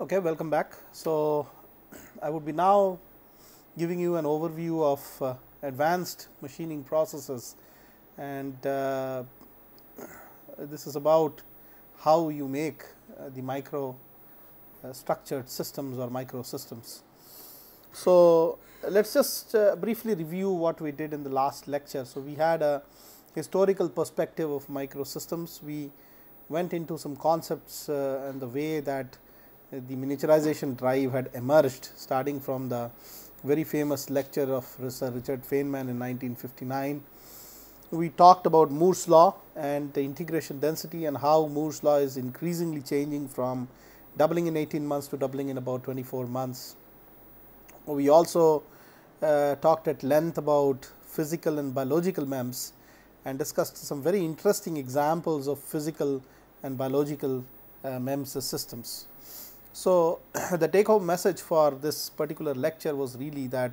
Okay, welcome back. So, I would be now giving you an overview of advanced machining processes, and this is about how you make the micro structured systems or microsystems. So, let us just briefly review what we did in the last lecture. So, we had a historical perspective of microsystems. We went into some concepts and the way that the miniaturization drive had emerged, starting from the very famous lecture of Richard Feynman in 1959. We talked about Moore's law and the integration density, and how Moore's law is increasingly changing from doubling in 18 months to doubling in about 24 months. We also talked at length about physical and biological MEMS and discussed some very interesting examples of physical and biological MEMS systems. So, the take home message for this particular lecture was really that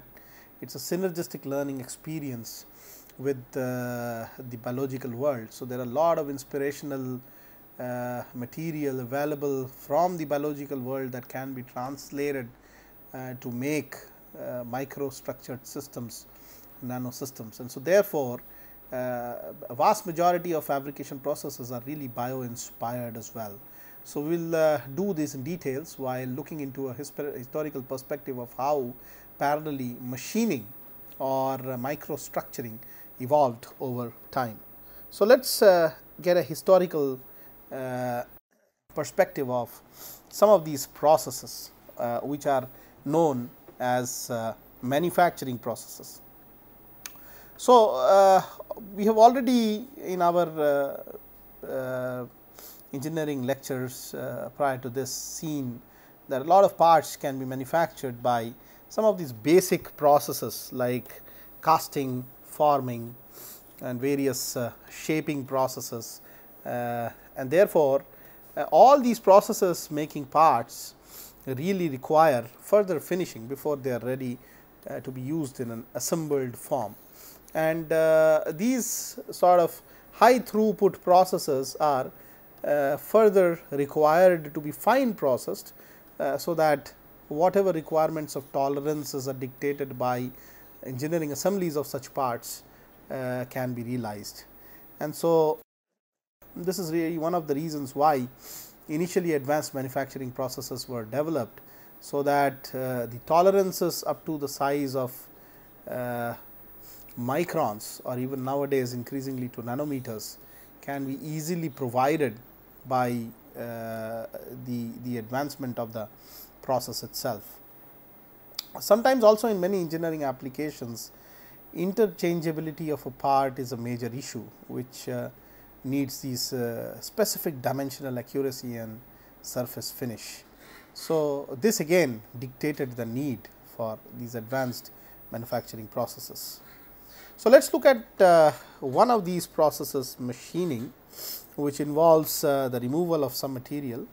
it is a synergistic learning experience with the biological world. So, there are a lot of inspirational material available from the biological world that can be translated to make microstructured systems, nanosystems, and so therefore, a vast majority of fabrication processes are really bio inspired as well. So, we will do this in details while looking into a historical perspective of how parallelly machining or microstructuring evolved over time. So, let us get a historical perspective of some of these processes which are known as manufacturing processes. So, we have already in our engineering lectures prior to this seen that a lot of parts can be manufactured by some of these basic processes like casting, forming, and various shaping processes, and therefore, all these processes making parts really require further finishing before they are ready to be used in an assembled form. And these sort of high throughput processes are further required to be fine processed, so that whatever requirements of tolerances are dictated by engineering assemblies of such parts can be realized. And so, this is really one of the reasons why initially advanced manufacturing processes were developed, so that the tolerances up to the size of microns, or even nowadays increasingly to nanometers, can be easily provided by the advancement of the process itself. Sometimes also in many engineering applications, interchangeability of a part is a major issue, which needs these specific dimensional accuracy and surface finish. So, this again dictated the need for these advanced manufacturing processes. So, let us look at one of these processes, machining, which involves the removal of some material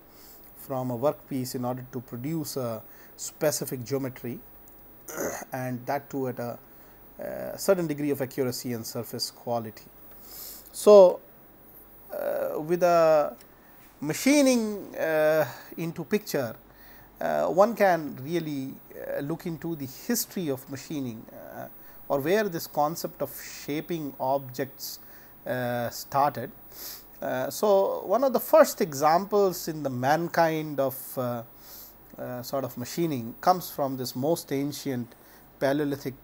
from a workpiece in order to produce a specific geometry, and that too at a certain degree of accuracy and surface quality. So, with a machining into picture, one can really look into the history of machining, or where this concept of shaping objects started. So, one of the first examples in the mankind of sort of machining comes from this most ancient Paleolithic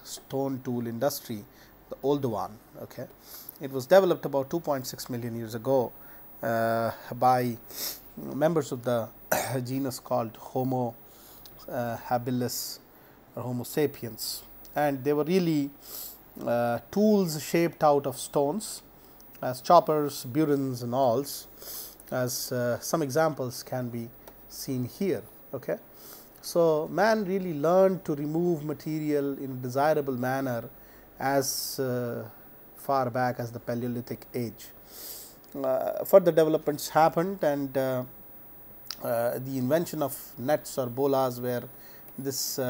stone tool industry, the old one. Okay. It was developed about 2.6 million years ago by members of the genus called Homo habilis or Homo sapiens, and they were really tools shaped out of stones as choppers, burins, and awls, as some examples can be seen here. Okay. So, man really learned to remove material in a desirable manner as far back as the Paleolithic age. Further developments happened, and the invention of nets or bolas, where this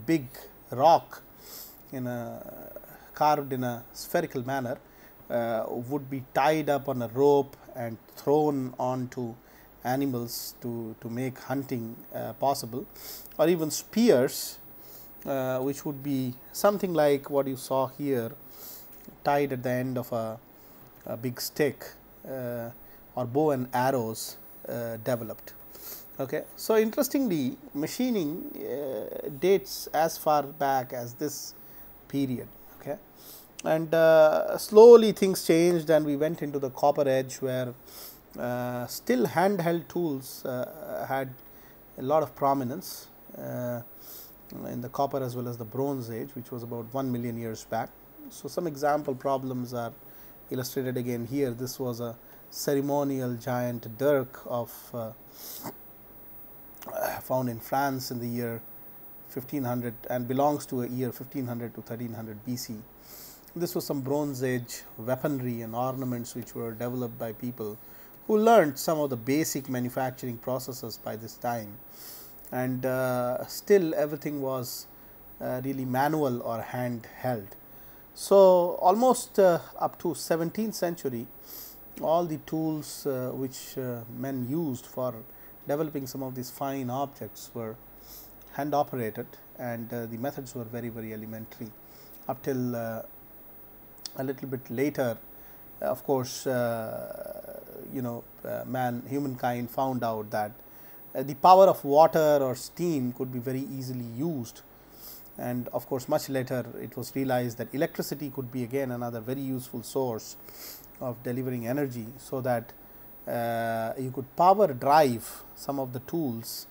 big rock carved in a spherical manner would be tied up on a rope and thrown onto animals to make hunting possible, or even spears, which would be something like what you saw here, tied at the end of a big stick, or bow and arrows developed. Okay. So, interestingly, machining dates as far back as this period. Okay. And slowly things changed, and we went into the copper age, where still handheld tools had a lot of prominence in the copper as well as the bronze age, which was about 1,000,000 years back. So, some example problems are illustrated again here. This was a ceremonial giant dirk of found in France in the year 1500 and belongs to a year 1500 to 1300 BC. This was some Bronze Age weaponry and ornaments which were developed by people who learned some of the basic manufacturing processes by this time, and still everything was really manual or hand held. So, almost up to 17th century, all the tools which men used for developing some of these fine objects were hand operated, and the methods were very, very elementary up till a little bit later. Of course, humankind found out that the power of water or steam could be very easily used, and of course, much later it was realized that electricity could be again another very useful source of delivering energy, so that you could power drive some of the tools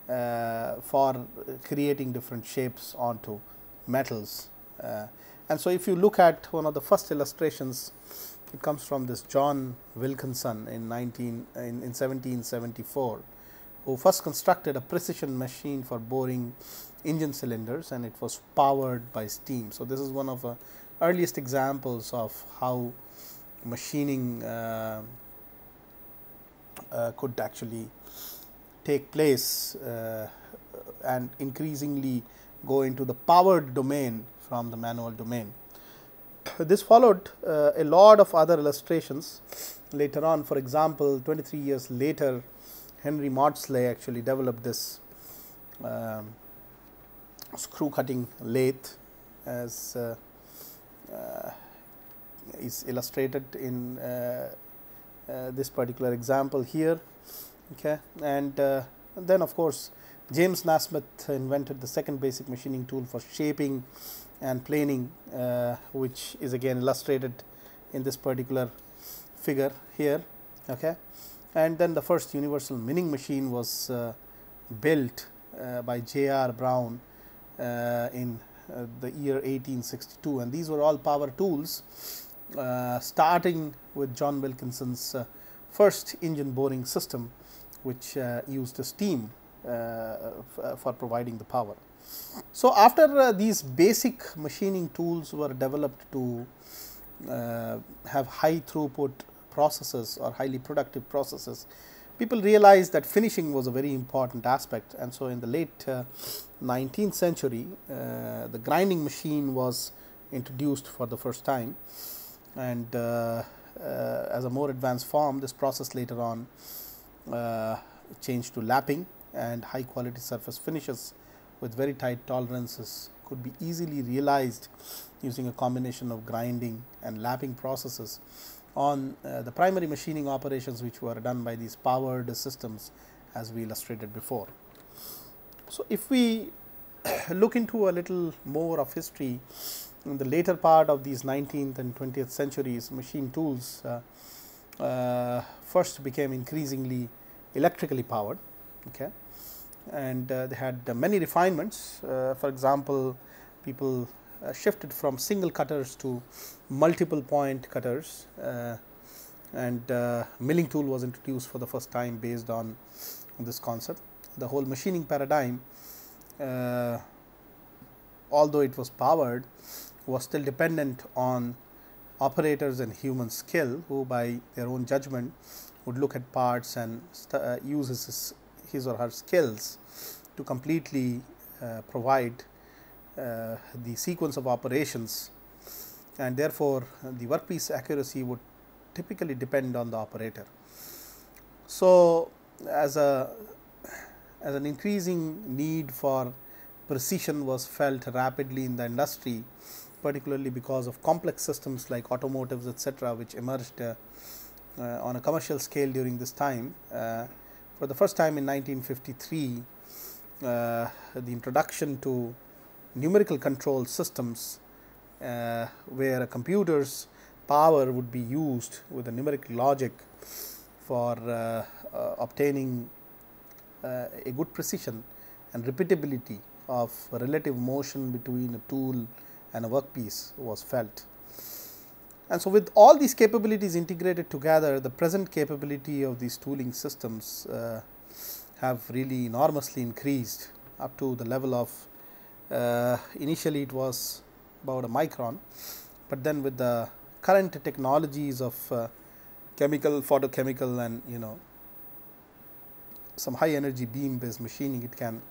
for creating different shapes onto metals. And so, if you look at one of the first illustrations, it comes from this John Wilkinson in 1774, who first constructed a precision machine for boring engine cylinders, and it was powered by steam. So, this is one of the earliest examples of how machining could actually take place and increasingly go into the powered domain from the manual domain. This followed a lot of other illustrations later on. For example, 23 years later, Henry Maudslay actually developed this screw cutting lathe, as is illustrated in this particular example here. Okay. And then of course, James Naismith invented the second basic machining tool for shaping and planing, which is again illustrated in this particular figure here. Okay. And then the first universal milling machine was built by J.R. Brown in the year 1862, and these were all power tools, starting with John Wilkinson's first engine boring system, which used steam for providing the power. So, after these basic machining tools were developed to have high throughput processes or highly productive processes, people realized that finishing was a very important aspect, and so in the late 19th century, the grinding machine was introduced for the first time, and as a more advanced form, this process later on changed to lapping, and high quality surface finishes with very tight tolerances could be easily realized using a combination of grinding and lapping processes on the primary machining operations, which were done by these powered systems, as we illustrated before. So, if we look into a little more of history, in the later part of these 19th and 20th centuries, machine tools first became increasingly electrically powered. Okay. And they had many refinements. For example, people shifted from single cutters to multiple point cutters, and milling tool was introduced for the first time based on this concept. The whole machining paradigm, although it was powered, was still dependent on operators and human skill, who by their own judgment would look at parts and use his or her skills to completely provide the sequence of operations, and therefore, the workpiece accuracy would typically depend on the operator. So, as a as an increasing need for precision was felt rapidly in the industry, particularly because of complex systems like automotives, etc., which emerged on a commercial scale during this time. For the first time in 1953, the introduction to numerical control systems, where a computer's power would be used with a numerical logic for obtaining a good precision and repeatability of relative motion between a tool and a workpiece was felt. And so, with all these capabilities integrated together, the present capability of these tooling systems have really enormously increased up to the level of initially it was about a micron, but then with the current technologies of chemical, photochemical, and some high energy beam based machining, it can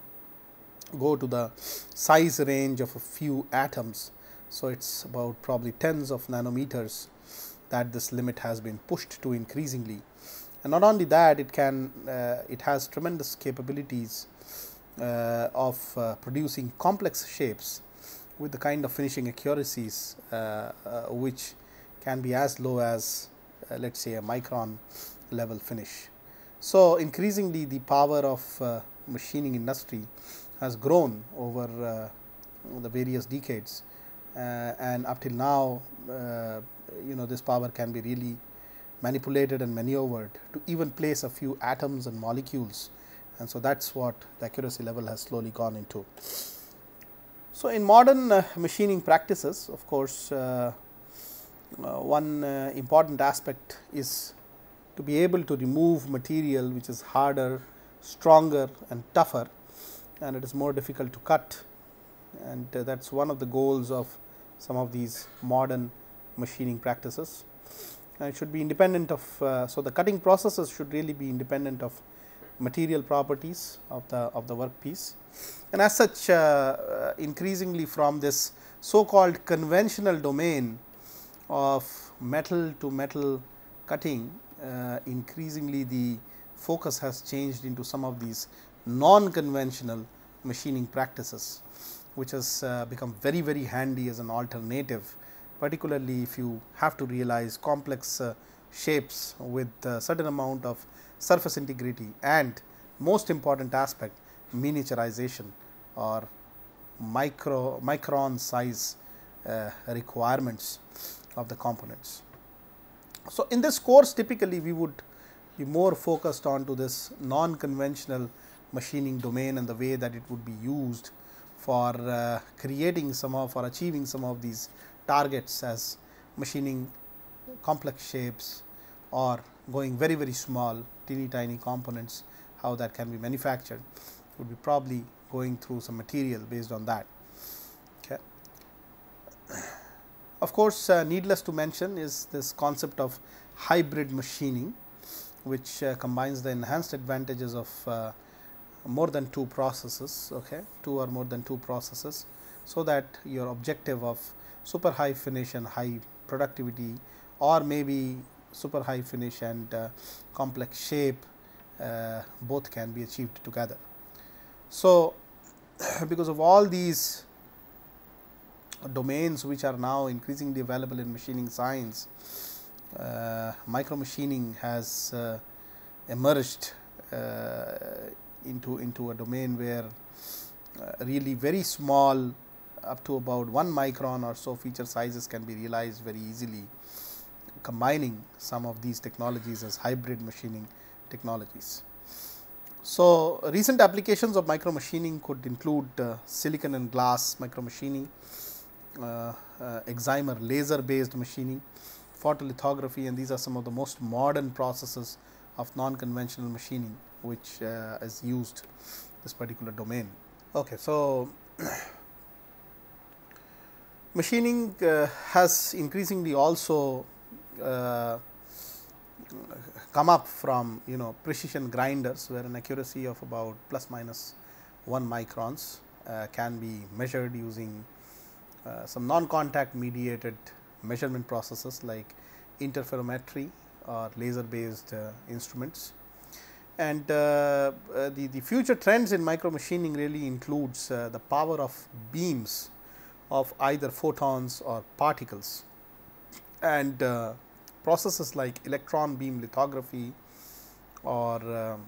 go to the size range of a few atoms. So, it is about probably tens of nanometers that this limit has been pushed to increasingly. And not only that, it has tremendous capabilities of producing complex shapes with the kind of finishing accuracies which can be as low as let us say a micron level finish. So, increasingly the power of machining industry has grown over the various decades, and up till now this power can be really manipulated and maneuvered to even place a few atoms and molecules, and so that is what the accuracy level has slowly gone into. So, in modern machining practices, of course, one important aspect is to be able to remove material which is harder, stronger and tougher, and it is more difficult to cut, and that is one of the goals of some of these modern machining practices. And it should be independent of, so the cutting processes should really be independent of material properties of the workpiece, and as such increasingly from this so called conventional domain of metal to metal cutting, increasingly the focus has changed into some of these non-conventional machining practices, which has become very, very handy as an alternative, particularly if you have to realize complex shapes with a certain amount of surface integrity and most important aspect, miniaturization or micron size requirements of the components. So, in this course typically we would be more focused on to this non-conventional machining domain and the way that it would be used for creating some of or achieving some of these targets, as machining complex shapes or going very, very small teeny tiny components, how that can be manufactured. Would be probably going through some material based on that. Okay. Of course, needless to mention is this concept of hybrid machining, which combines the enhanced advantages of more than two processes, okay, two or more than two processes, so that your objective of super high finish and high productivity, or maybe super high finish and complex shape, both can be achieved together. So, because of all these domains which are now increasingly available in machining science, micro machining has emerged into a domain where really very small, up to about 1 micron or so feature sizes can be realized very easily, combining some of these technologies as hybrid machining technologies. So, recent applications of micro machining could include silicon and glass micro machining, excimer laser based machining, photolithography, and these are some of the most modern processes of non-conventional machining which is used this particular domain. Okay, so machining has increasingly also come up from precision grinders, where an accuracy of about plus minus 1 microns can be measured using some non-contact mediated measurement processes like interferometry or laser based instruments. And the future trends in micro machining really includes the power of beams of either photons or particles, and processes like electron beam lithography or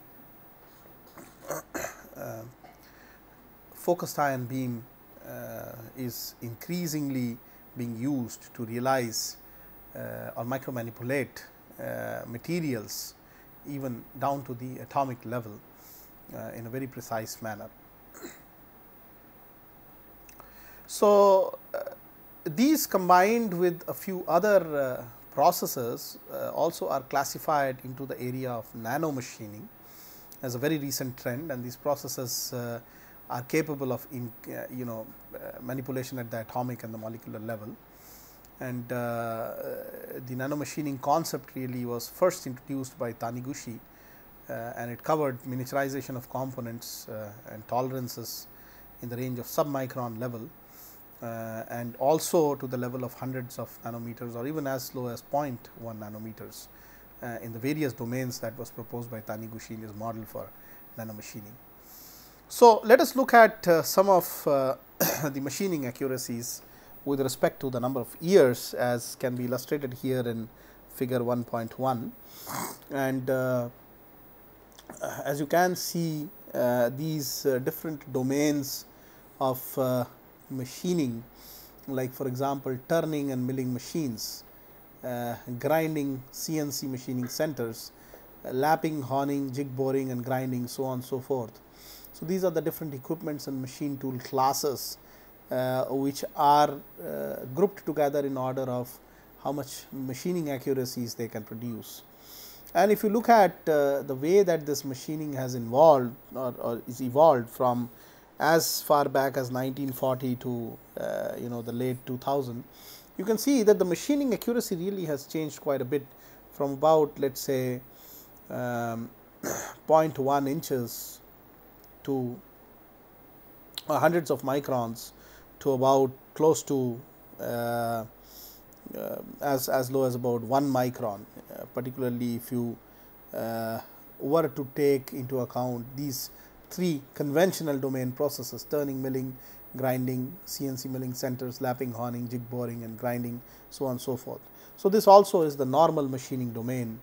focused ion beam is increasingly being used to realize or micro manipulate materials even down to the atomic level in a very precise manner. So, these combined with a few other processes also are classified into the area of nano machining as a very recent trend, and these processes are capable of manipulation at the atomic and the molecular level. And the nano machining concept really was first introduced by Taniguchi, and it covered miniaturization of components and tolerances in the range of submicron level, and also to the level of hundreds of nanometers or even as low as 0.1 nanometers in the various domains that was proposed by Taniguchi in his model for nano machining. So, let us look at some of the machining accuracies with respect to the number of years, as can be illustrated here in figure 1.1. And as you can see, these different domains of machining, like for example, turning and milling machines, grinding CNC machining centers, lapping, honing, jig boring and grinding, so on and so forth. So, these are the different equipments and machine tool classes which are grouped together in order of how much machining accuracies they can produce. And if you look at the way that this machining has evolved or is evolved from as far back as 1940 to the late 2000, you can see that the machining accuracy really has changed quite a bit from about, let us say, 0.1 inches to hundreds of microns to about close to as low as about 1 micron, particularly if you were to take into account these three conventional domain processes: turning, milling, grinding, CNC milling centers, lapping, honing, jig boring and grinding, so on and so forth. So, this also is the normal machining domain,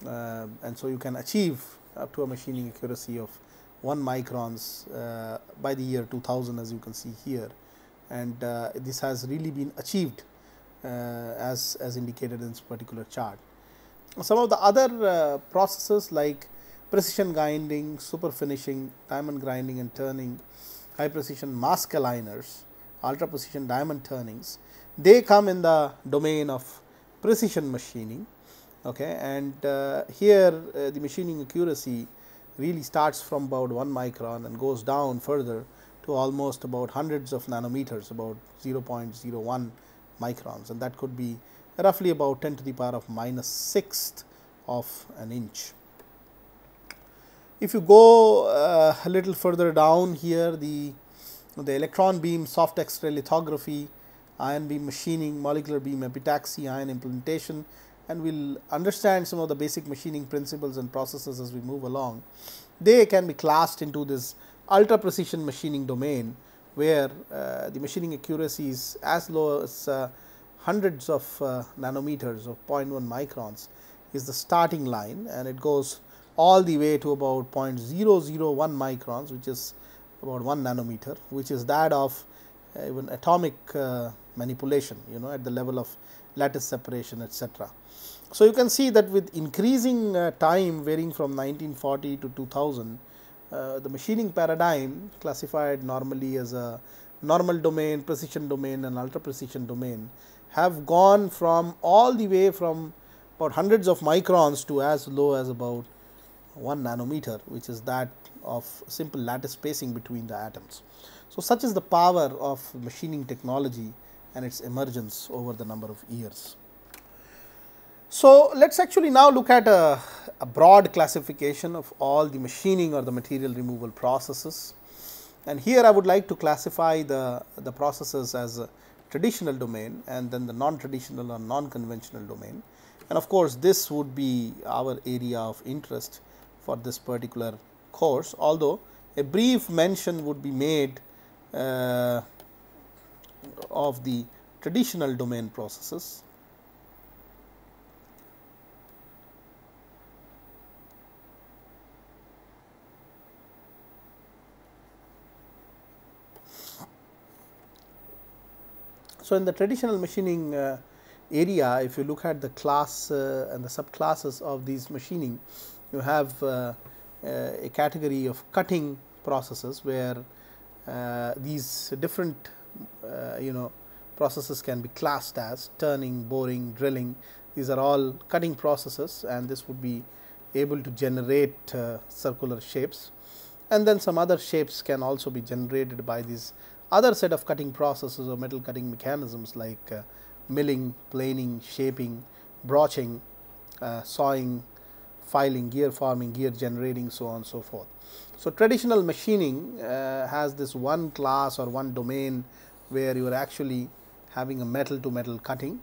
and so you can achieve up to a machining accuracy of 1 microns by the year 2000, as you can see here, and this has really been achieved as indicated in this particular chart. Some of the other processes like precision grinding, super finishing, diamond grinding and turning, high precision mask aligners, ultra precision diamond turnings, they come in the domain of precision machining. Okay, and here the machining accuracy really starts from about 1 micron and goes down further to almost about hundreds of nanometers, about 0.01 microns, and that could be roughly about 10 to the power of -6th of an inch. If you go a little further down here, the electron beam soft X-ray lithography, ion beam machining, molecular beam epitaxy, ion implantation, and we will understand some of the basic machining principles and processes as we move along. They can be classed into this ultra precision machining domain, where the machining accuracy is as low as hundreds of nanometers of 0.1 microns is the starting line, and it goes all the way to about 0.001 microns, which is about 1 nanometer, which is that of even atomic manipulation, at the level of lattice separation, etc. So, you can see that with increasing time varying from 1940 to 2000, the machining paradigm, classified normally as a normal domain, precision domain and ultra precision domain, have gone from all the way from about hundreds of microns to as low as about 1 nanometer, which is that of simple lattice spacing between the atoms. So, such is the power of machining technology and its emergence over the number of years. So, let us actually now look at a broad classification of all the machining or the material removal processes, and here I would like to classify the processes as a traditional domain and then the non-traditional or non-conventional domain, and of course, this would be our area of interest for this particular course, although a brief mention would be made of the traditional domain processes. So, in the traditional machining area, if you look at the class and the subclasses of these machining, you have a category of cutting processes, where these different processes can be classed as turning, boring, drilling. These are all cutting processes, and this would be able to generate circular shapes, and then some other shapes can also be generated by these other set of cutting processes or metal cutting mechanisms like milling, planing, shaping, broaching, sawing, filing, gear forming, gear generating, so on and so forth. So, traditional machining has this one class or one domain where you are actually having a metal to metal cutting,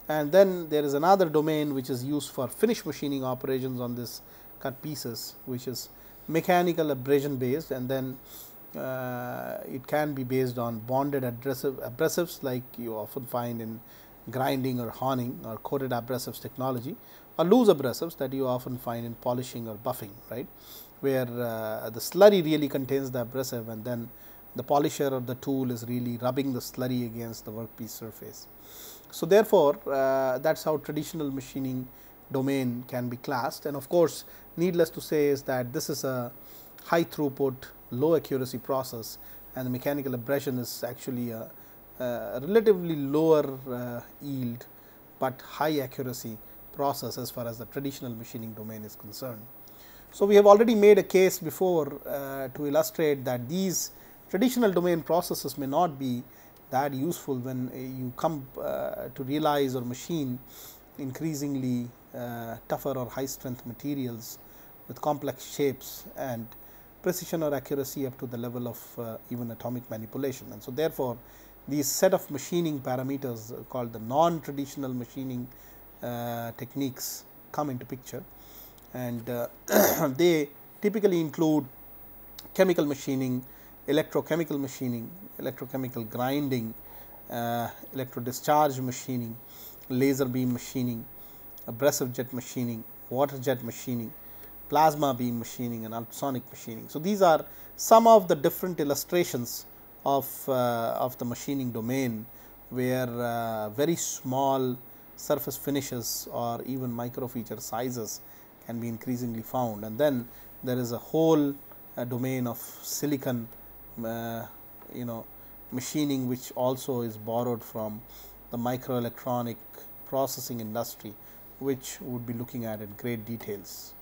and then there is another domain which is used for finish machining operations on this cut pieces, which is mechanical abrasion based, and then it can be based on bonded abrasives like you often find in grinding or honing, or coated abrasives technology, or loose abrasives that you often find in polishing or buffing, right, where the slurry really contains the abrasive, and then the polisher or the tool is really rubbing the slurry against the workpiece surface. So, therefore, that is how traditional machining domain can be classed, and of course, needless to say is that this is a high throughput, low accuracy process, and the mechanical abrasion is actually a relatively lower yield, but high accuracy process as far as the traditional machining domain is concerned. So, we have already made a case before to illustrate that these traditional domain processes may not be that useful when you come to realize or machine increasingly tougher or high strength materials with complex shapes and precision or accuracy up to the level of even atomic manipulation. And so, therefore, these set of machining parameters called the non-traditional machining techniques come into picture, and they typically include chemical machining, electrochemical machining, electrochemical grinding, electro discharge machining, laser beam machining, abrasive jet machining, water jet machining, plasma beam machining, and ultrasonic machining. So, these are some of the different illustrations of the machining domain, where very small surface finishes or even micro feature sizes can be increasingly found, and then there is a whole domain of silicon machining, which also is borrowed from the microelectronic processing industry, which we would be looking at in great details.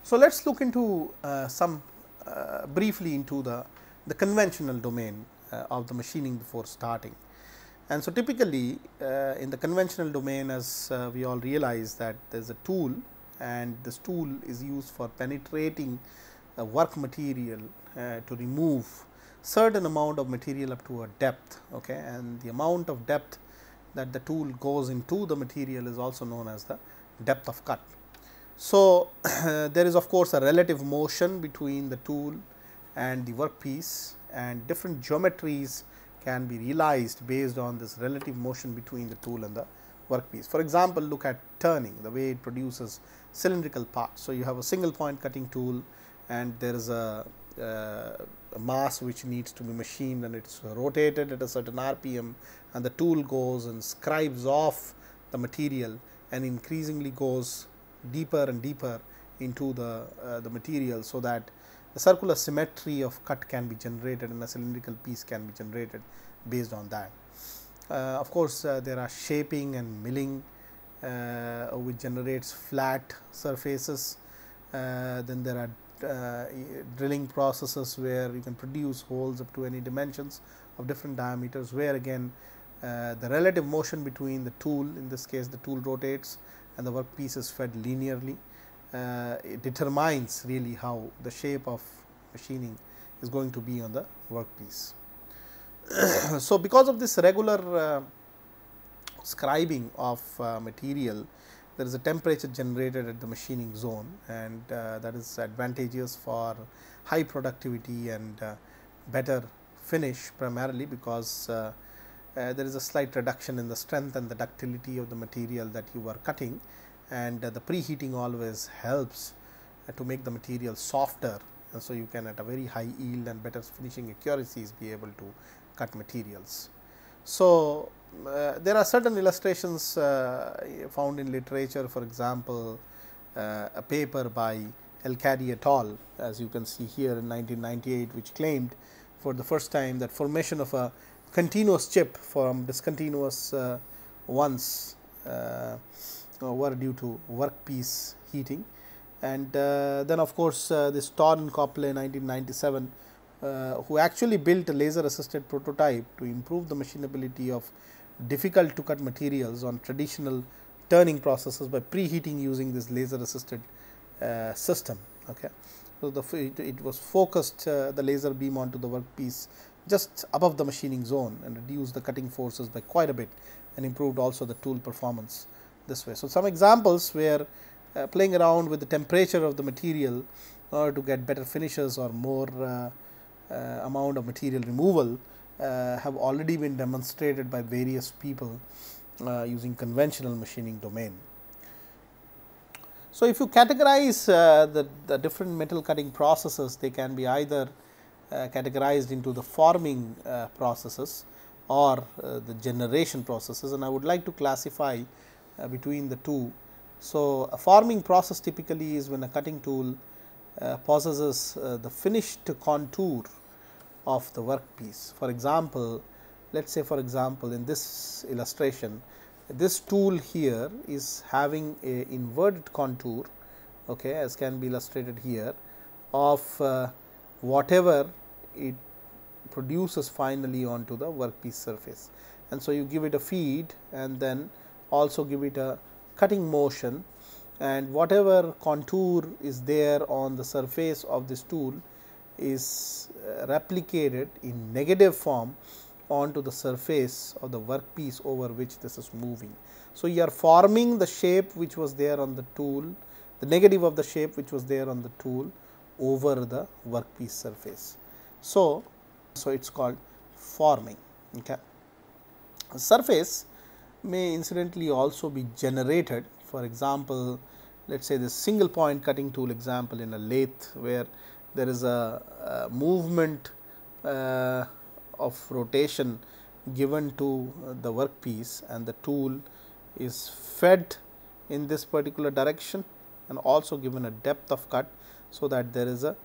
So, let us look into some briefly into the conventional domain of the machining before starting. And so, typically in the conventional domain, as we all realize that there is a tool, and this tool is used for penetrating work material to remove certain amount of material up to a depth, okay, and the amount of depth that the tool goes into the material is also known as the depth of cut. So, there is of course a relative motion between the tool and the workpiece, and different geometries can be realized based on this relative motion between the tool and the workpiece. For example, look at turning, the way it produces cylindrical parts. So, you have a single point cutting tool, and there is a mass which needs to be machined, and it is rotated at a certain RPM, and the tool goes and scribes off the material and increasingly goes deeper and deeper into the material, so that the circular symmetry of cut can be generated and a cylindrical piece can be generated based on that. Of course, there are shaping and milling which generates flat surfaces. Then there are drilling processes where you can produce holes up to any dimensions of different diameters, where again the relative motion between the tool, in this case the tool rotates and the workpiece is fed linearly. It determines really how the shape of machining is going to be on the workpiece. So, because of this regular scribing of material, there is a temperature generated at the machining zone, and that is advantageous for high productivity and better finish, primarily because there is a slight reduction in the strength and the ductility of the material that you are cutting, and the preheating always helps to make the material softer, and so you can at a very high yield and better finishing accuracies be able to cut materials. So, there are certain illustrations found in literature, for example, a paper by El-Kadi et al., as you can see here in 1998, which claimed for the first time that formation of a continuous chip from discontinuous ones were due to workpiece heating. And then of course, this Torr and Copley in 1997, who actually built a laser assisted prototype to improve the machinability of difficult to cut materials on traditional turning processes by preheating using this laser assisted system. Okay. So, it was focused the laser beam onto the workpiece just above the machining zone and reduced the cutting forces by quite a bit, and improved also the tool performance this way. So, some examples where playing around with the temperature of the material in order to get better finishes or more amount of material removal have already been demonstrated by various people using conventional machining domain. So, if you categorize the different metal cutting processes, they can be either categorized into the forming processes or the generation processes, and I would like to classify between the two. So, a forming process typically is when a cutting tool possesses the finished contour of the workpiece. For example, let us say for example, in this illustration, this tool here is having a inverted contour, okay, as can be illustrated here, of whatever it produces finally onto the workpiece surface. And so, you give it a feed and then also give it a cutting motion, and whatever contour is there on the surface of this tool is replicated in negative form onto the surface of the workpiece over which this is moving. So, you are forming the shape which was there on the tool, the negative of the shape which was there on the tool over the workpiece surface. So, it is called forming. Okay. Surface may incidentally also be generated. For example, let us say this single point cutting tool example in a lathe, where there is a movement of rotation given to the workpiece, and the tool is fed in this particular direction and also given a depth of cut, so that there is a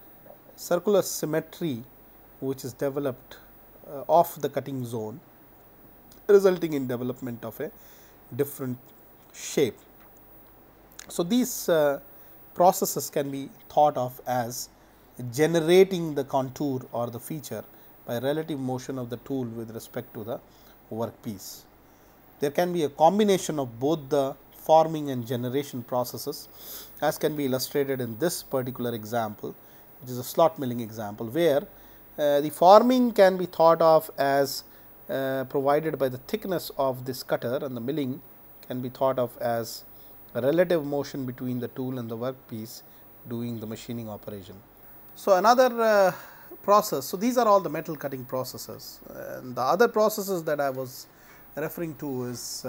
circular symmetry which is developed of the cutting zone, resulting in development of a different shape. So, these processes can be thought of as generating the contour or the feature by relative motion of the tool with respect to the workpiece. There can be a combination of both the forming and generation processes, as can be illustrated in this particular example, which is a slot milling example, where the forming can be thought of as provided by the thickness of this cutter, and the milling can be thought of as a relative motion between the tool and the workpiece doing the machining operation. So, another process. So, these are all the metal cutting processes, and the other processes that I was referring to is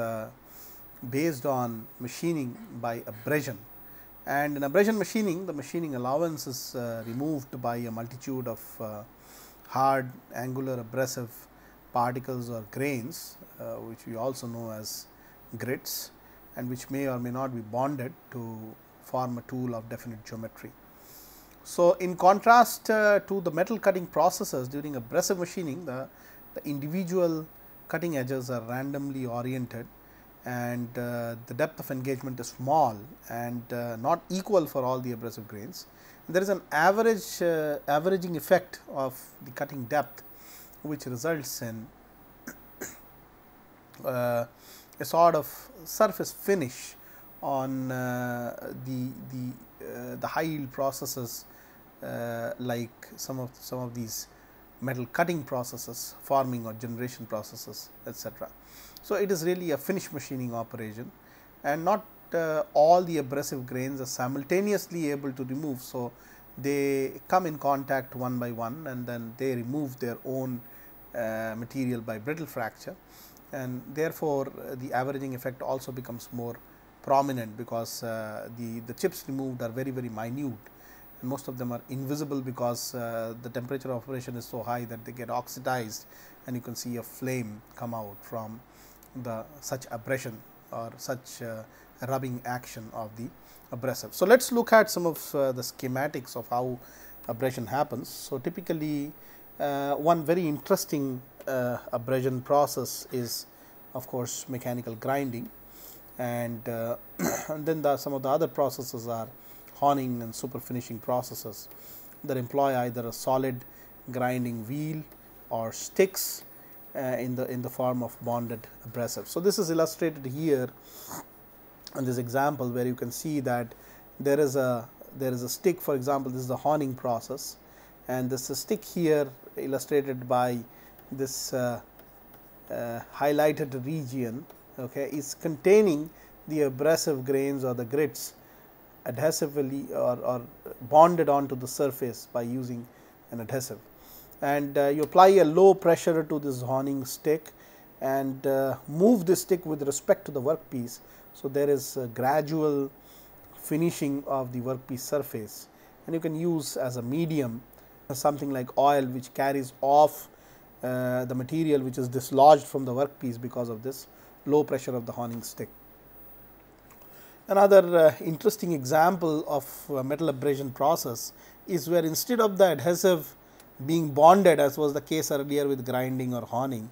based on machining by abrasion. And in abrasion machining, the machining allowance is removed by a multitude of hard angular abrasive particles or grains, which we also know as grits, and which may or may not be bonded to form a tool of definite geometry. So, in contrast to the metal cutting processes, during abrasive machining, the individual cutting edges are randomly oriented, and the depth of engagement is small and not equal for all the abrasive grains. There is an averaging effect of the cutting depth, which results in a sort of surface finish on the high yield processes, like some of these metal cutting processes, forming or generation processes, etc. So, it is really a finish machining operation, and not all the abrasive grains are simultaneously able to remove. So, they come in contact one by one, and then they remove their own material by brittle fracture, and therefore, the averaging effect also becomes more prominent, because the chips removed are very minute, and most of them are invisible, because the temperature of operation is so high that they get oxidized, and you can see a flame come out from the such abrasion or such rubbing action of the abrasive. So, let us look at some of the schematics of how abrasion happens. So, typically one very interesting abrasion process is, of course, mechanical grinding, and, and then some of the other processes are honing and super finishing processes that employ either a solid grinding wheel or sticks in the form of bonded abrasive. So, this is illustrated here in this example, where you can see that there is a stick. For example, this is the honing process, and this stick here illustrated by this highlighted region, okay, is containing the abrasive grains or the grits adhesively or bonded onto the surface by using an adhesive, and you apply a low pressure to this honing stick and move this stick with respect to the workpiece. So, there is a gradual finishing of the workpiece surface, and you can use as a medium something like oil, which carries off the material which is dislodged from the workpiece because of this low pressure of the honing stick. Another interesting example of metal abrasion process is where, instead of the adhesive being bonded, as was the case earlier with grinding or honing,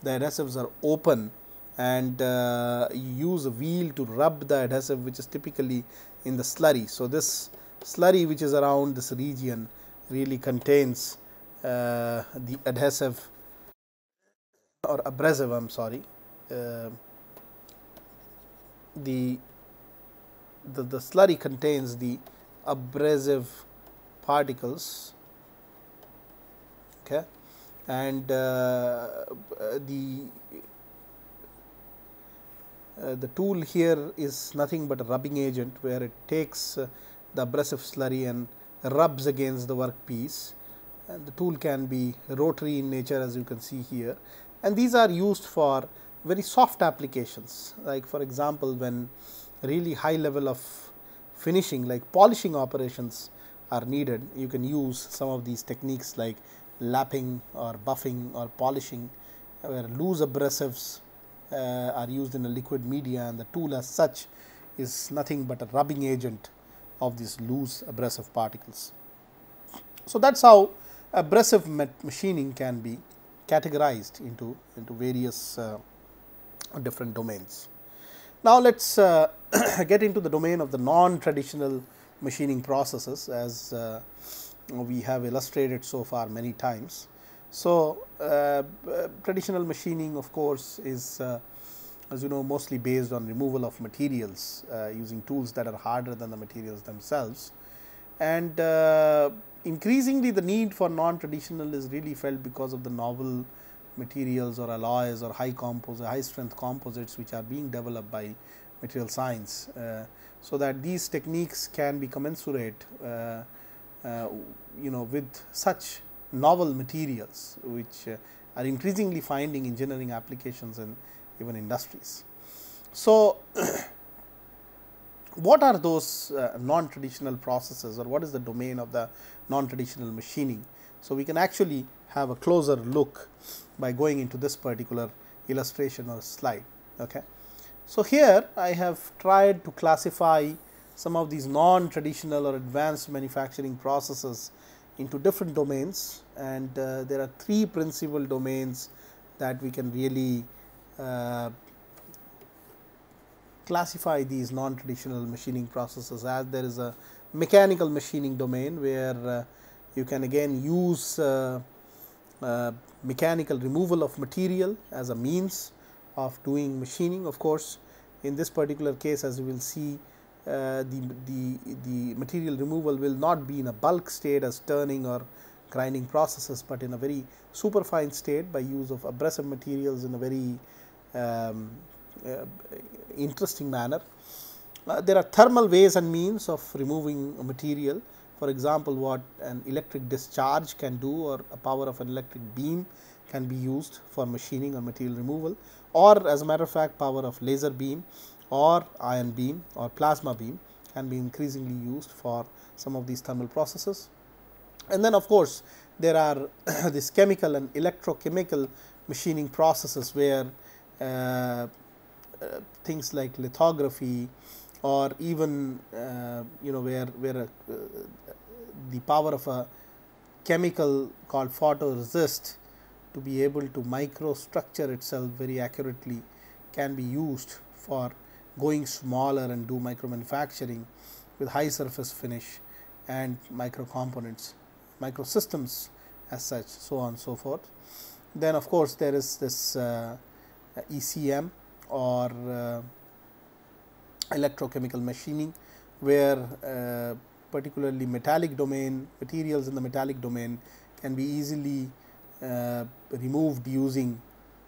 the adhesives are open, and you use a wheel to rub the adhesive, which is typically in the slurry. So, this slurry which is around this region really contains the adhesive or abrasive, I am sorry, the slurry contains the abrasive particles, okay, and the tool here is nothing but a rubbing agent, where it takes the abrasive slurry and rubs against the workpiece, and the tool can be rotary in nature, as you can see here, and these are used for very soft applications, like for example, when really high level of finishing like polishing operations are needed, you can use some of these techniques like lapping or buffing or polishing, where loose abrasives are used in a liquid media, and the tool as such is nothing but a rubbing agent of these loose abrasive particles. So, that is how abrasive machining can be categorized into various different domains. Now, let us get into the domain of the non-traditional machining processes, as we have illustrated so far many times. So, traditional machining, of course, is as you know, mostly based on removal of materials using tools that are harder than the materials themselves, and increasingly the need for non-traditional is really felt because of the novel materials or alloys or high strength composites which are being developed by material science, so that these techniques can be commensurate with such novel materials which are increasingly finding engineering applications in even industries. So, what are those non-traditional processes, or what is the domain of the non-traditional machining? So, we can actually have a closer look by going into this particular illustration or slide. Okay. So, here I have tried to classify some of these non-traditional or advanced manufacturing processes into different domains, and there are three principal domains that we can really classify these non-traditional machining processes as. There is a mechanical machining domain, where you can again use mechanical removal of material as a means of doing machining. Of course, in this particular case, as you will see, the material removal will not be in a bulk state as turning or grinding processes, but in a very superfine state by use of abrasive materials in a very interesting manner. There are thermal ways and means of removing a material. For example, what an electric discharge can do, or a power of an electric beam can be used for machining or material removal, or as a matter of fact power of laser beam or ion beam or plasma beam can be increasingly used for some of these thermal processes. And then of course, there are this chemical and electrochemical machining processes where things like lithography, or even where the power of a chemical called photoresist to be able to microstructure itself very accurately can be used for going smaller and do micro manufacturing with high surface finish and micro components, micro systems as such, so on and so forth. Then of course, there is this ECM or electrochemical machining, where particularly metallic domain, materials in the metallic domain can be easily removed using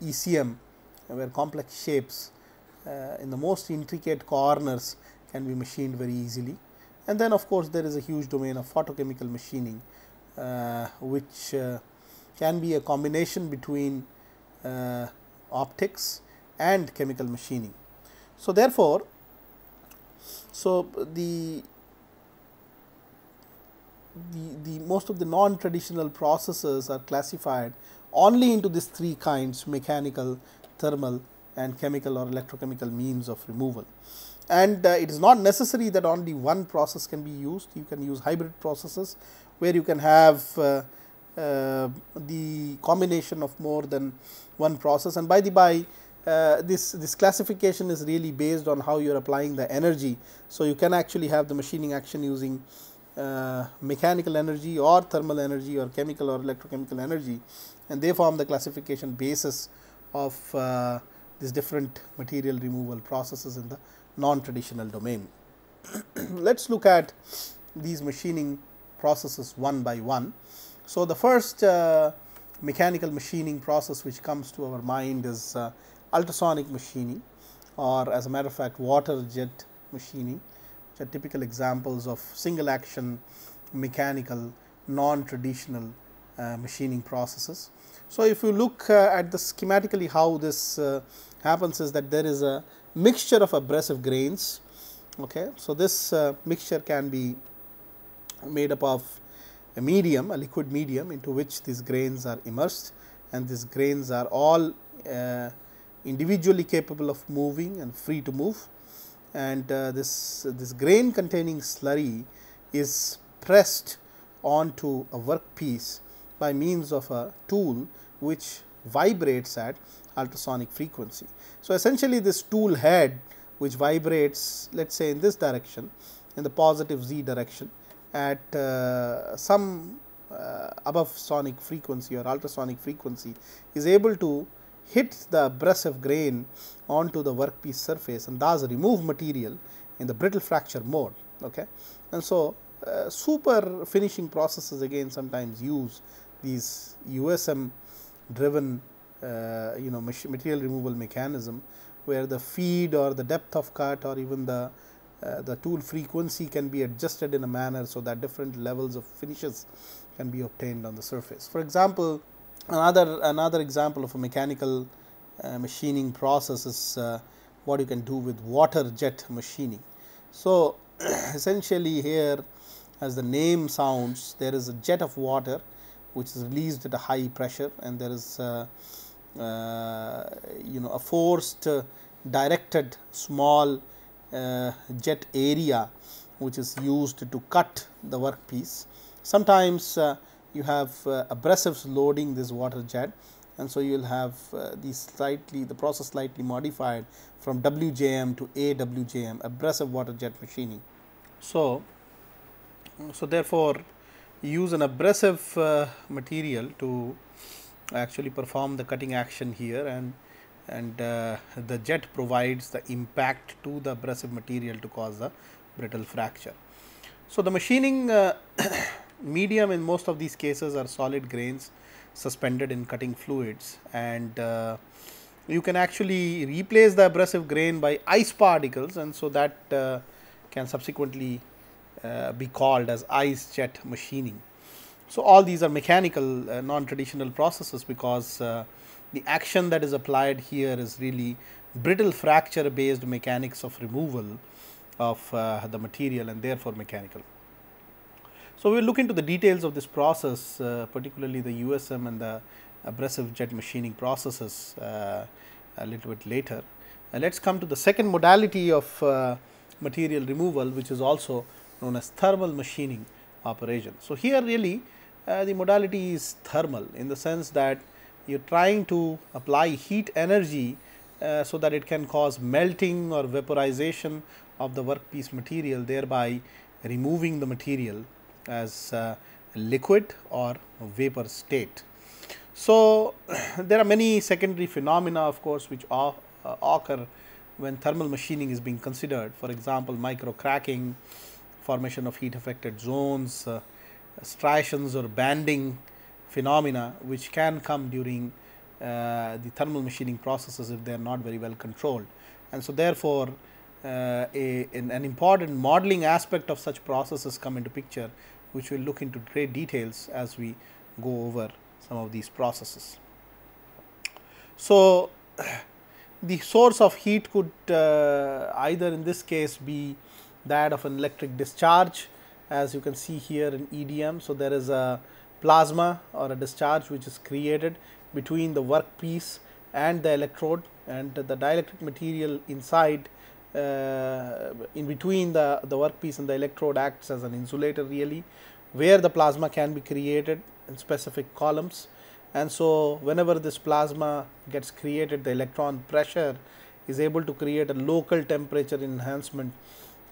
ECM, where complex shapes in the most intricate corners can be machined very easily. And then of course, there is a huge domain of photochemical machining, which can be a combination between optics and chemical machining. So therefore, the most of the non-traditional processes are classified only into these three kinds: mechanical, thermal and chemical or electrochemical means of removal. And it is not necessary that only one process can be used. You can use hybrid processes where you can have the combination of more than one process. And by the by, this classification is really based on how you are applying the energy. So you can actually have the machining action using mechanical energy or thermal energy or chemical or electrochemical energy, and they form the classification basis of these different material removal processes in the non-traditional domain. Let us look at these machining processes one by one. So the first mechanical machining process which comes to our mind is ultrasonic machining, or as a matter of fact water jet machining, which are typical examples of single action mechanical non-traditional machining processes. So if you look at the schematically how this happens, is that there is a mixture of abrasive grains. Okay, so this mixture can be made up of a medium, a liquid medium, into which these grains are immersed, and these grains are all individually capable of moving and free to move. And this grain containing slurry is pressed onto a workpiece by means of a tool which vibrates at ultrasonic frequency. So essentially, this tool head which vibrates, let us say in this direction, in the positive z direction, at some above sonic frequency or ultrasonic frequency, is able to hit the abrasive grain onto the workpiece surface and thus remove material in the brittle fracture mode. Okay. And so super finishing processes again sometimes use these USM driven material removal mechanism, where the feed or the depth of cut or even the tool frequency can be adjusted in a manner so that different levels of finishes can be obtained on the surface. For example, another example of a mechanical machining process is what you can do with water jet machining. So essentially here, as the name sounds, there is a jet of water which is released at a high pressure, and there is a forced directed small jet area which is used to cut the workpiece. Sometimes you have abrasives loading this water jet, and so you will have the process slightly modified from WJM to AWJM, abrasive water jet machining. So therefore, you use an abrasive material to actually perform the cutting action here, and the jet provides the impact to the abrasive material to cause the brittle fracture. So the machining Medium in most of these cases are solid grains suspended in cutting fluids, and you can actually replace the abrasive grain by ice particles, and so that can subsequently be called as ice jet machining. So, all these are mechanical non-traditional processes, because the action that is applied here is really brittle fracture based mechanics of removal of the material, and therefore mechanical. So, we will look into the details of this process, particularly the USM and the abrasive jet machining processes a little bit later. Let us come to the second modality of material removal, which is also known as thermal machining operation. So, here really the modality is thermal, in the sense that you are trying to apply heat energy so that it can cause melting or vaporization of the workpiece material, thereby removing the material as liquid or vapor state. So, there are many secondary phenomena, of course, which occur when thermal machining is being considered. For example, micro cracking, formation of heat affected zones, striations or banding phenomena, which can come during the thermal machining processes if they are not very well controlled. And so, therefore, an important modeling aspect of such processes come into picture, which we will look into great details as we go over some of these processes. So, the source of heat could either in this case be that of an electric discharge, as you can see here in EDM. So, there is a plasma or a discharge which is created between the workpiece and the electrode, and the dielectric material inside in between the workpiece and the electrode acts as an insulator really, where the plasma can be created in specific columns. And so, whenever this plasma gets created, the electron pressure is able to create a local temperature enhancement.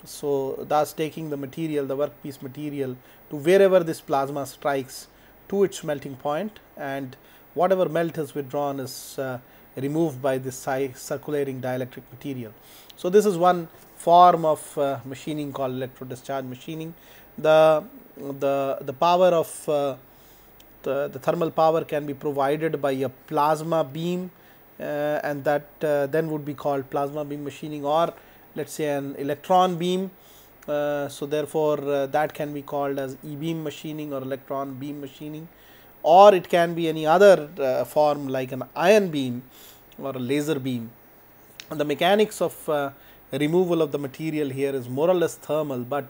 So, thus taking the material, the workpiece material, to wherever this plasma strikes to its melting point, and whatever melt is withdrawn is removed by this circulating dielectric material. So, this is one form of machining called electro discharge machining. The power of the thermal power can be provided by a plasma beam, and that then would be called plasma beam machining, or let us say an electron beam. So, therefore, that can be called as e-beam machining or electron beam machining, or it can be any other form like an ion beam or a laser beam. And the mechanics of removal of the material here is more or less thermal, but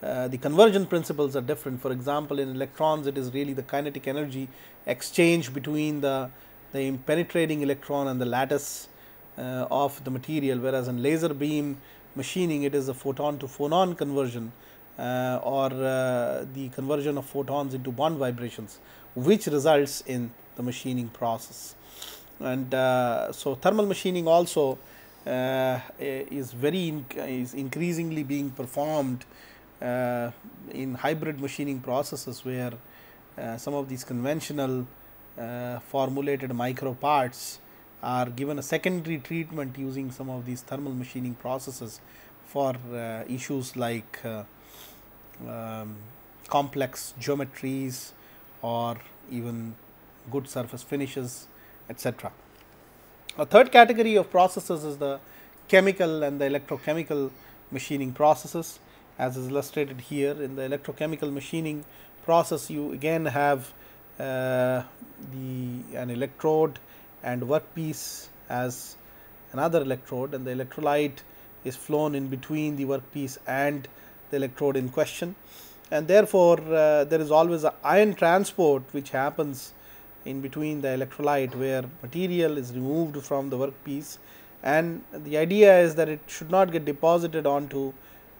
the conversion principles are different. For example, in electrons it is really the kinetic energy exchange between the penetrating electron and the lattice of the material, whereas in laser beam machining it is a photon to phonon conversion or the conversion of photons into bond vibrations, which results in the machining process. And so, thermal machining also is increasingly being performed in hybrid machining processes, where some of these conventional formulated micro parts are given a secondary treatment using some of these thermal machining processes for issues like complex geometries or even good surface finishes, etc. A third category of processes is the chemical and the electrochemical machining processes, as is illustrated here. In the electrochemical machining process, you again have an electrode and workpiece as another electrode, and the electrolyte is flown in between the workpiece and the electrode in question, and therefore there is always an ion transport which happens in between the electrolyte, where material is removed from the workpiece, and the idea is that it should not get deposited onto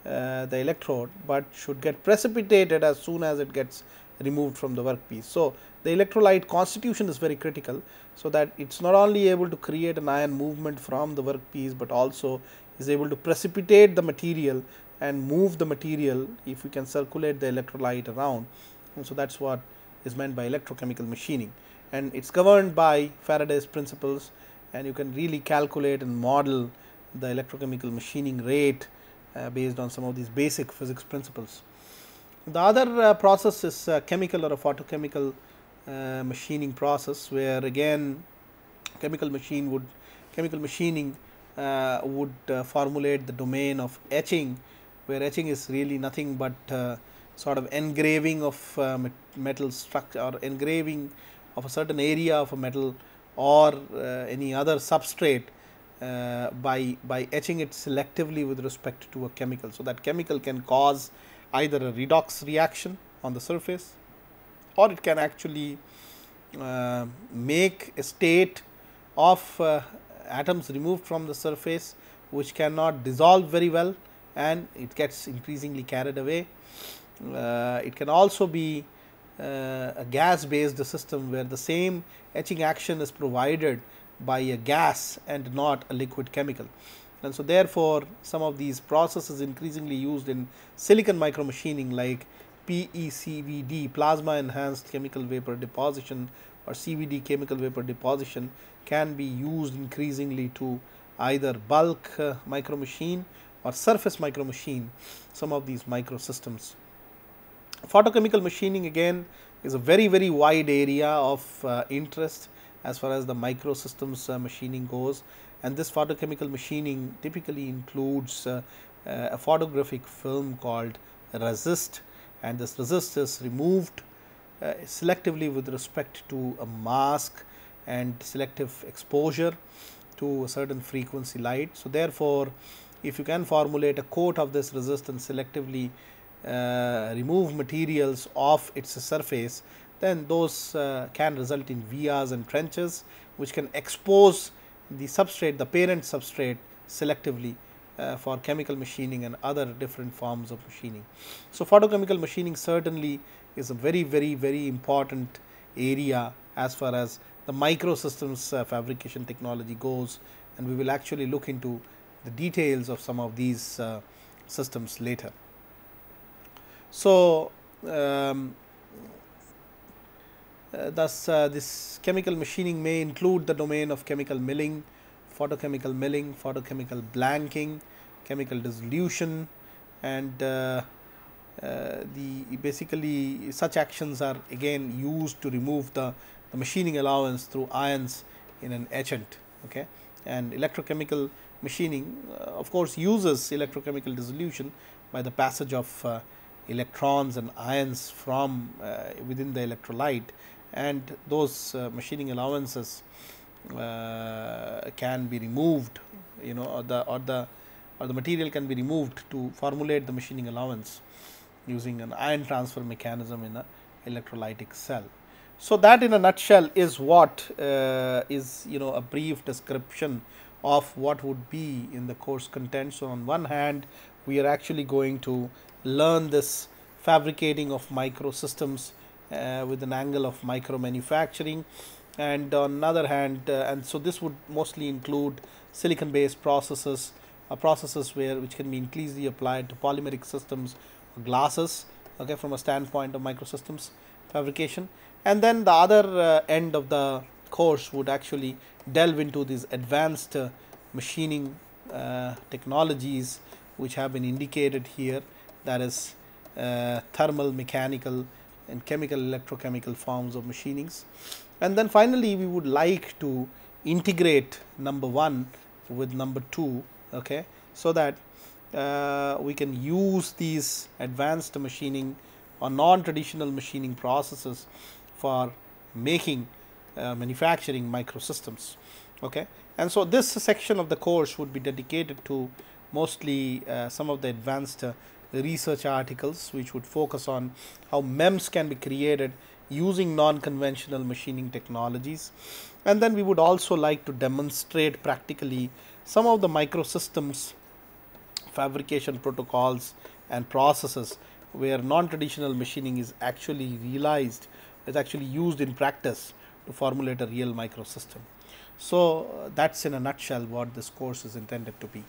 the electrode, but should get precipitated as soon as it gets removed from the workpiece. So, the electrolyte constitution is very critical, so that it is not only able to create an ion movement from the workpiece, but also is able to precipitate the material and move the material if we can circulate the electrolyte around. And so, that is what is meant by electrochemical machining, and it is governed by Faraday's principles, and you can really calculate and model the electrochemical machining rate based on some of these basic physics principles. The other process is chemical or a photochemical machining process, where again chemical machining would formulate the domain of etching, where etching is really nothing but sort of engraving of metal structure, or engraving of a certain area of a metal or any other substrate by etching it selectively with respect to a chemical. So, that chemical can cause either a redox reaction on the surface, or it can actually make a state of atoms removed from the surface which cannot dissolve very well, and it gets increasingly carried away. It can also be a gas based system, where the same etching action is provided by a gas and not a liquid chemical. And so, therefore, some of these processes increasingly used in silicon micromachining, like PECVD, plasma enhanced chemical vapor deposition, or CVD, chemical vapor deposition, can be used increasingly to either bulk micromachine or surface micromachine some of these microsystems. Photochemical machining again is a very wide area of interest as far as the microsystems machining goes, and this photochemical machining typically includes a photographic film called resist, and this resist is removed selectively with respect to a mask and selective exposure to a certain frequency light. So, therefore, if you can formulate a coat of this resist and selectively remove materials off its surface, then those can result in vias and trenches, which can expose the substrate, the parent substrate, selectively for chemical machining and other different forms of machining. So, photochemical machining certainly is a very important area as far as the microsystems fabrication technology goes, and we will actually look into the details of some of these systems later. So, thus this chemical machining may include the domain of chemical milling, photochemical blanking, chemical dissolution, and the basically such actions are again used to remove the machining allowance through ions in an etchant. Okay. And electrochemical machining of course uses electrochemical dissolution by the passage of electrons and ions from within the electrolyte, and those machining allowances can be removed, or the material can be removed to formulate the machining allowance using an ion transfer mechanism in a electrolytic cell. So, that in a nutshell is what is a brief description of what would be in the course content. So, on one hand, we are actually going to learn this fabricating of microsystems with an angle of micro manufacturing, and on another hand, and so this would mostly include silicon based processes, which can be increasingly applied to polymeric systems or glasses, okay, from a standpoint of microsystems fabrication. And then the other end of the course would actually delve into these advanced machining technologies which have been indicated here, that is thermal, mechanical and chemical, electrochemical forms of machinings. And then finally, we would like to integrate number 1 with number 2, okay, so that we can use these advanced machining or non-traditional machining processes for making manufacturing microsystems. Okay. And so, this section of the course would be dedicated to mostly some of the advanced research articles, which would focus on how MEMS can be created using non-conventional machining technologies. And then we would also like to demonstrate practically some of the microsystems fabrication protocols and processes where non-traditional machining is actually realized, is actually used in practice to formulate a real microsystem. So, that is in a nutshell what this course is intended to be.